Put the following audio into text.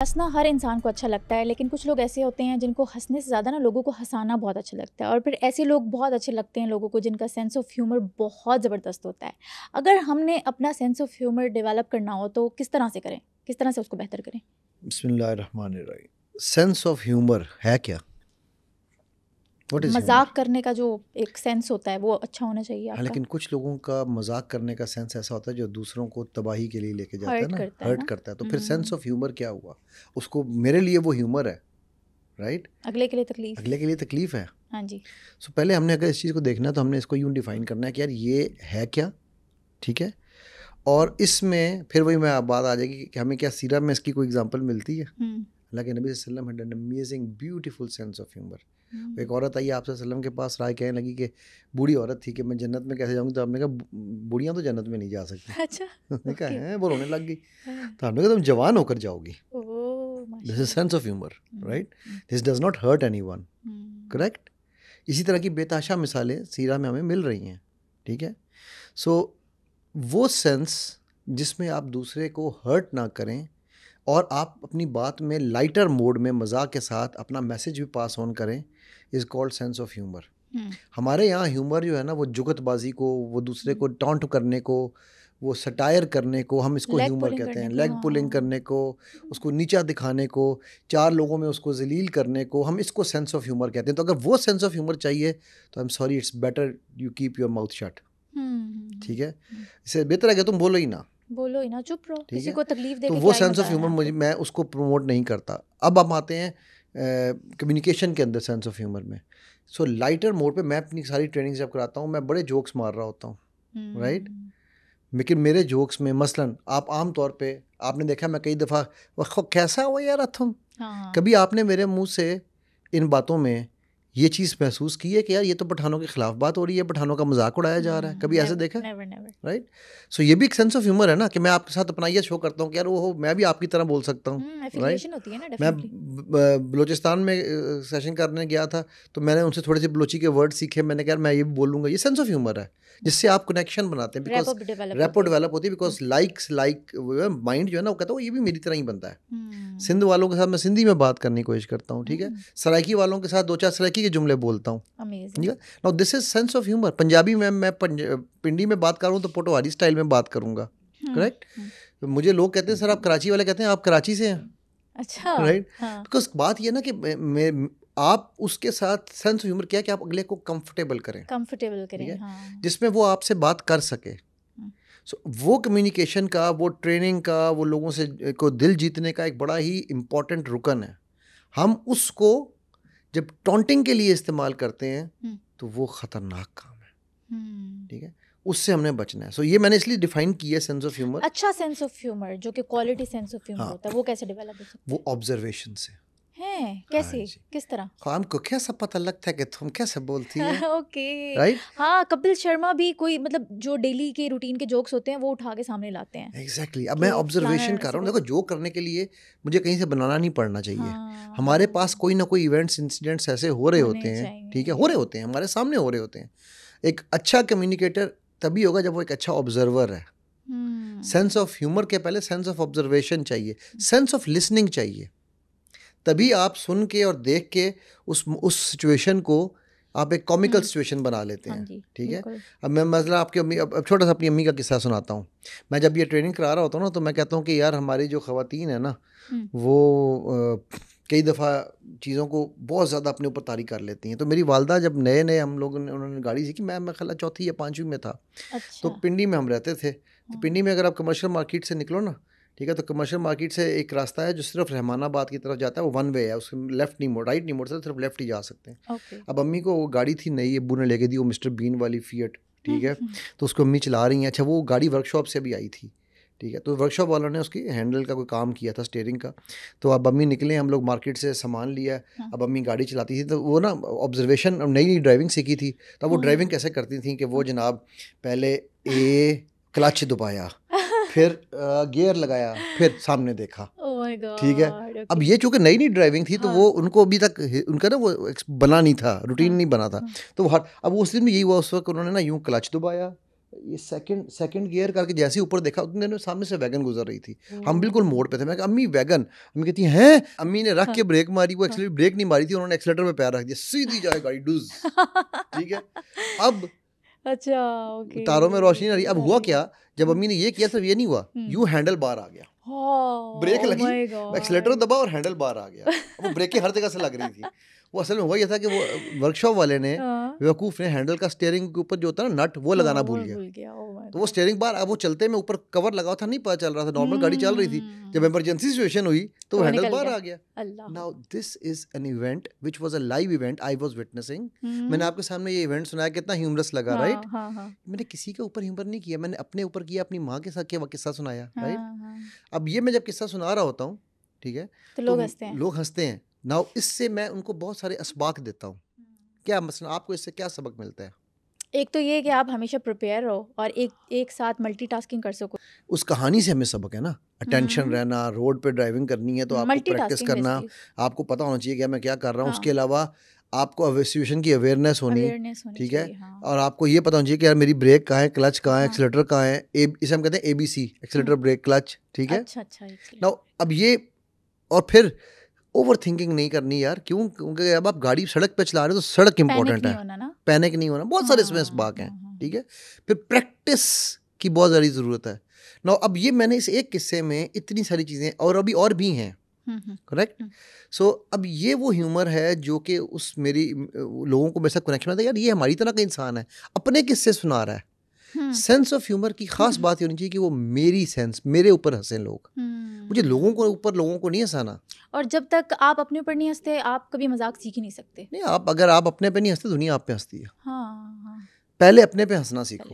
हँसना हर इंसान को अच्छा लगता है, लेकिन कुछ लोग ऐसे होते हैं जिनको हँसने से ज़्यादा ना लोगों को हँसाना बहुत अच्छा लगता है। और फिर ऐसे लोग बहुत अच्छे लगते हैं लोगों को जिनका सेंस ऑफ ह्यूमर बहुत ज़बरदस्त होता है। अगर हमने अपना सेंस ऑफ ह्यूमर डेवलप करना हो तो किस तरह से करें? किस तरह से उसको बेहतर करें? बिस्मिल्लाहिर्रहमानिर्रहीम। सेंस ऑफ ह्यूमर है क्या? What is humour? मज़ाक करने का जो एक सेंस होता है वो अच्छा होना चाहिए हाँ, आपका। लेकिन कुछ लोगों का मजाक करने का सेंस ऐसा होता है जो दूसरों को तबाही के लिए लेके जाता है हर्ट ना, करता है हर्ट ना। करता है। तो फिर सेंस हुँ। ऑफ ह्यूमर क्या हुआ? उसको मेरे लिए वो ह्यूमर है, राइट? अगले के लिए तकलीफ़। अगले के लिए तकलीफ है। हाँ जी। सो पहले हमने अगर इस चीज़ को देखना है तो हमने इसको यूं डिफाइन करना है कि यार ये है क्या, ठीक है? और इसमें फिर वही मैं बात आ जाएगी कि हमें क्या सीरत में इसकी कोई एग्जांपल मिलती है? हुँ। हालांकि नबी सल्लल्लाहु अलैहि वसल्लम had an amazing beautiful sense of humour. Hmm. एक औरत आई आपसे वसल्लम के पास, राय कहने लगी कि बूढ़ी औरत थी कि मैं जन्नत में कैसे जाऊंगी। तो आपने कहा बूढ़ियां तो जन्नत में नहीं जा सकती। अच्छा, उसने कहा ओके। है, वो रोने लग गई। हाँ। तो आपने कहा तुम जवान होकर जाओगी। ओह! दिस इज माशाअल्लाह। Sense of humour, hmm, right? Hmm, this does not hurt anyone, hmm. Correct? इसी तरह की बेताशा मिसालें सीरा में हमें मिल रही हैं, ठीक है? सो वो सेंस जिसमें आप दूसरे को हर्ट ना करें और आप अपनी बात में लाइटर मोड में मजाक के साथ अपना मैसेज भी पास ऑन करें, is called sense of humour. Hmm, हमारे यहाँ ह्यूमर जो है ना, वो जुगतबाजी को, वो दूसरे हुँ। को टॉन्ट करने को, वो सटायर करने को हम इसको लेग ह्यूमर पुलिंग कहते हैं। करने को, लेग पुलिंग हाँ। करने को, उसको नीचा दिखाने को, चार लोगों में उसको जलील करने को, हम इसको सेंस ऑफ ह्यूमर कहते हैं। तो अगर वो सेंस ऑफ ह्यूमर चाहिए तो I am sorry, it's better you keep your mouth shut, hmm, hmm, ठीक है? हुँ। इससे बेहतर है कि तुम बोलो ही ना, बोलो ही ना, चुप रहो, ठीक किसी है? को तकलीफ दे तो के वो क्या ही सेंस मज़ा ऑफ आना ह्यूमर है मुझे, आपको। मैं उसको प्रमोट नहीं करता। अब हम आते हैं कम्युनिकेशन के अंदर सेंस ऑफ ह्यूमर में। सो लाइटर मोड पे मैं अपनी सारी ट्रेनिंग जब कराता हूँ, मैं बड़े जोक्स मार रहा होता हूँ, राइट? हुँ, लेकिन मेरे जोक्स में मसलन आप आम तौर पे आपने देखा, मैं कई दफ़ा वो कैसा हुआ यार तुम, हाँ। कभी आपने मेरे मुंह से इन बातों में ये चीज़ महसूस की है कि यार ये तो पठानों के खिलाफ बात हो रही है, पठानों का मजाक उड़ाया जा रहा है? कभी ऐसे नेवर, देखा है, नेवर, नेवर। राइट? सो ये भी एक सेंस ऑफ ह्यूमर है ना कि मैं आपके साथ अपना ये शो करता हूँ कि यार वो मैं भी आपकी तरह बोल सकता हूँ, राइट? एफिलिएशन होती है ना मैं डेफिनिटली। बलूचिस्तान में सेशन करने गया था, तो मैंने उनसे थोड़े से बलोची के वर्ड सीखे। मैंने कहा यार मैं ये भी बोलूँगा। ये सेंस ऑफ ह्यूमर है जिससे आप कनेक्शन बनाते हैं, rap because up develop rapport होती है। डेवलप होती है, बिकॉज लाइक माइंड जो है ना, वो कहता है वो ये भी मेरी तरह ही बनता है। हुँ, सिंध वालों के साथ मैं सिंधी में बात करने की कोशिश करता हूँ, ठीक है? हुँ, सराइकी वालों के साथ दो चार सराइकी के जुमले बोलता हूँ, अमेज़िंग। ठीक है? Now this is sense of humour. Punjabi में मैं पिंडी में बात करूँ तो पोटोहारी स्टाइल में बात करूँगा, हुँ, करेक्ट? हुँ। मुझे लोग कहते हैं सर आप कराची वाले, कहते हैं आप कराची से हैं, अच्छा, राइट? हाँ, बिकॉज बात ये ना कि आप उसके साथ सेंस ऑफ ह्यूमर क्या है कि आप अगले को कंफर्टेबल करें, कंफर्टेबल ठीक करें, है? हाँ। जिसमें वो आपसे बात कर सके। हुँ, सो वो कम्युनिकेशन का, वो ट्रेनिंग का, वो लोगों से को दिल जीतने का एक बड़ा ही इम्पोर्टेंट रुकन है। हम उसको जब टॉन्टिंग के लिए इस्तेमाल करते हैं हुँ, तो वो खतरनाक काम है, हुँ। ठीक है? उससे हमने बचना है। सो ये मैंने इसलिए डिफाइन किया सेंस ऑफ ह्यूमर। अच्छा सेंस ऑफ ह्यूमर जो कि क्वालिटी सेंस ऑफ ह्यूमर हाँ, होता है, वो कैसे डेवलप हो सकता वो ऑब्जर्वेशन से। है? हैं, हाँ कैसे? जी। किस तरह? हमको कैसा पता लगता है कि तुम कैसे बोलती है, ओके। राइट? हाँ, कपिल शर्मा भी कोई मतलब जो डेली के रूटीन के जोक्स होते हैं वो उठा के सामने लाते हैं एग्जैक्टली। अब मैं कि फलाना ऑब्जर्वेशन कर ऐसे रहा हूँ। बोला। देखो, जो करने के लिए मुझे कहीं से बनाना नहीं पड़ना चाहिए। हाँ, हमारे पास हाँ, कोई ना कोई इवेंट्स इंसिडेंट्स ऐसे हो रहे होते होने हैं, ठीक है? हो चाहिए। रहे होते हैं, हमारे सामने हो रहे होते हैं। एक अच्छा कम्युनिकेटर तभी होगा जब वो एक अच्छा ऑब्जर्वर है। सेंस ऑफ ह्यूमर के पहले सेंस ऑफ ऑब्जर्वेशन चाहिए, सेंस ऑफ लिसनिंग चाहिए। तभी आप सुन के और देख के उस सिचुएशन को आप एक कॉमिकल हुँ, सिचुएशन बना लेते हाँ हैं, जी, ठीक है? बिल्कुल। अब मैं मसला आपकी अम्मी, अब छोटा सा अपनी अम्मी का किस्सा सुनाता हूँ। मैं जब ये ट्रेनिंग करा रहा होता हूँ ना, तो मैं कहता हूँ कि यार हमारी जो ख़वातीन है ना, हुँ, वो कई दफ़ा चीज़ों को बहुत ज़्यादा अपने ऊपर तारी कर लेती हैं। तो मेरी वालदा जब नए नए हम लोगों ने उन्होंने गाड़ी सीखी, मैं ख्याल चौथी या पाँचवीं में था। तो अच्छा। पिंडी में हम रहते थे। तो हाँ, पिंडी में अगर आप कमर्शियल मार्केट से निकलो ना, ठीक है, तो कमर्शियल मार्केट से एक रास्ता है जो सिर्फ रहमानाबाद की तरफ जाता है। वो वन वे है, उसमें लेफ्ट नहीं मोड़, राइट नहीं मोड़ सकते, सिर्फ लेफ्ट ही जा सकते हैं। ओके। अब अम्मी को वो गाड़ी थी नई, अब्बू ने लेके दी, वो मिस्टर बीन वाली फिएट, हुँ, ठीक है? हुँ, तो उसको अम्मी चला रही हैं। अच्छा, वो गाड़ी वर्कशॉप से भी आई थी, ठीक है? तो वर्कशॉप वालों ने उसकी हैंडल का कोई काम किया था, स्टीयरिंग का। तो अब अम्मी निकले, हम लोग मार्केट से सामान लिया। हाँ, अब अम्मी गाड़ी चलाती थी, तो वो ना ऑब्जर्वेशन, नई नई ड्राइविंग सीखी थी। तो वो हाँ, ड्राइविंग कैसे करती थी कि वो हाँ। जनाब पहले क्लच दबाया, फिर गियर लगाया, फिर सामने देखा, ओह माय ठीक है? गॉड! अब ओके। ये चूँकि नई-नई ड्राइविंग थी, तो हाँ, वो उनको अभी तक उनका ना वो बना नहीं था, रूटीन हाँ, नहीं बना था। हाँ, तो अब उस दिन भी यही हुआ, उस वक़्त उन्होंने ना यूँ क्लच दबाया, ये सेकंड गियर करके जैसे ही ऊपर देखा उतने देर सामने से वैगन गुजर रही थी, हम बिल्कुल मोड़ पे थे। मैं कहा अम्मी वैगन, अम्मी कहती हैं, अम्मी ने रख के ब्रेक मारी, वो एक्सीलेटर ब्रेक नहीं मारी थी, उन्होंने एक्सीलेटर पे पैर रख दिया, सीधी जाए गाड़ी डूज। ठीक है, अब अच्छा ओके, तारों में रोशनी आ रही। अब हुआ क्या, जब अम्मी ने ये किया सिर्फ ये नहीं हुआ, यूं हैंडल बार आ गया, ब्रेक लगी, एक्सीलेटर दबा और हैंडल बार आ गया। वो ब्रेकें हर जगह से लग रही थी। वो असल में हुआ ये था कि वो वर्कशॉप वाले ने, बेवकूफ़ ने, हैंडल का स्टीयरिंग के ऊपर जो होता है ना नट, वो लगाना भूल गया। तो वो स्टीयरिंग बार, अब वो चलते में ऊपर कवर लगा था, नहीं पता चल रहा था, नॉर्मल गाड़ी चल रही थी। जब इमरजेंसी सिचुएशन हुई तो हैंडल बार आ गया। Now this is an event which was a live event I was witnessing. मैंने आपके सामने ये इवेंट सुनाया, कितना ह्यूमरस लगा, राइट? मैंने किसी के ऊपर ह्यूमर नहीं किया, मैंने अपने ऊपर किया, अपनी माँ के साथ क्या किस्सा सुनाया, राइट? अब ये मैं जब किस्सा सुना रहा होता हूँ, ठीक है, तो लोग हंसते हैं। नाउ इससे मैं उनको बहुत सारे असबाक देता हूँ। क्या मसला, आपको इससे क्या सबक मिलता है? एक तो ये कि आप हमेशा प्रिपेयर रहो और एक साथ मल्टीटास्किंग कर सको। उस कहानी से हमें सबक है ना, अटेंशन रहना, रोड पे ड्राइविंग करनी है तो आपको प्रैक्टिस करना, आपको पता होना चाहिए कि मैं क्या कर रहा हूँ। उसके अलावा आपको सिचुएशन की अवेयरनेस होनी, ठीक है, और आपको ये पता होना चाहिए कि यार मेरी ब्रेक कहाँ है, क्लच कहाँ है, एक्सीलेटर कहाँ है, इसे हम कहते हैं ABC, एक्सीलेटर, ब्रेक, क्लच, ठीक है। अच्छा नाउ अब ये, और फिर ओवर थिंकिंग नहीं करनी यार, क्यों? क्योंकि अब आप गाड़ी सड़क पे चला रहे हो तो सड़क इंपॉर्टेंट है, पैनिक नहीं होना, बहुत सारे इसमें बात हैं, ठीक है। फिर प्रैक्टिस की बहुत ज़्यादा ज़रूरत है। ना अब ये मैंने इस एक किस्से में इतनी सारी चीज़ें, और अभी और भी हैं, करेक्ट। सो अब ये वो ह्यूमर है जो कि उस मेरी लोगों को मेरे साथ कनेक्शन आता है, यार ये हमारी तरह का इंसान है, अपने किस्से सुना रहा है। सेंस ऑफ ह्यूमर की खास बात ये होनी चाहिए कि वो मेरी सेंस, मेरे ऊपर हंसे लोग, मुझे लोगों को नहीं हंसाना। और जब तक आप अपने ऊपर नहीं हंसते, आप कभी मजाक सीख ही नहीं सकते। नहीं, अगर आप अपने पे नहीं हंसते, दुनिया आप पे हंसती है। हाँ, पहले अपने पे हंसना सीखो।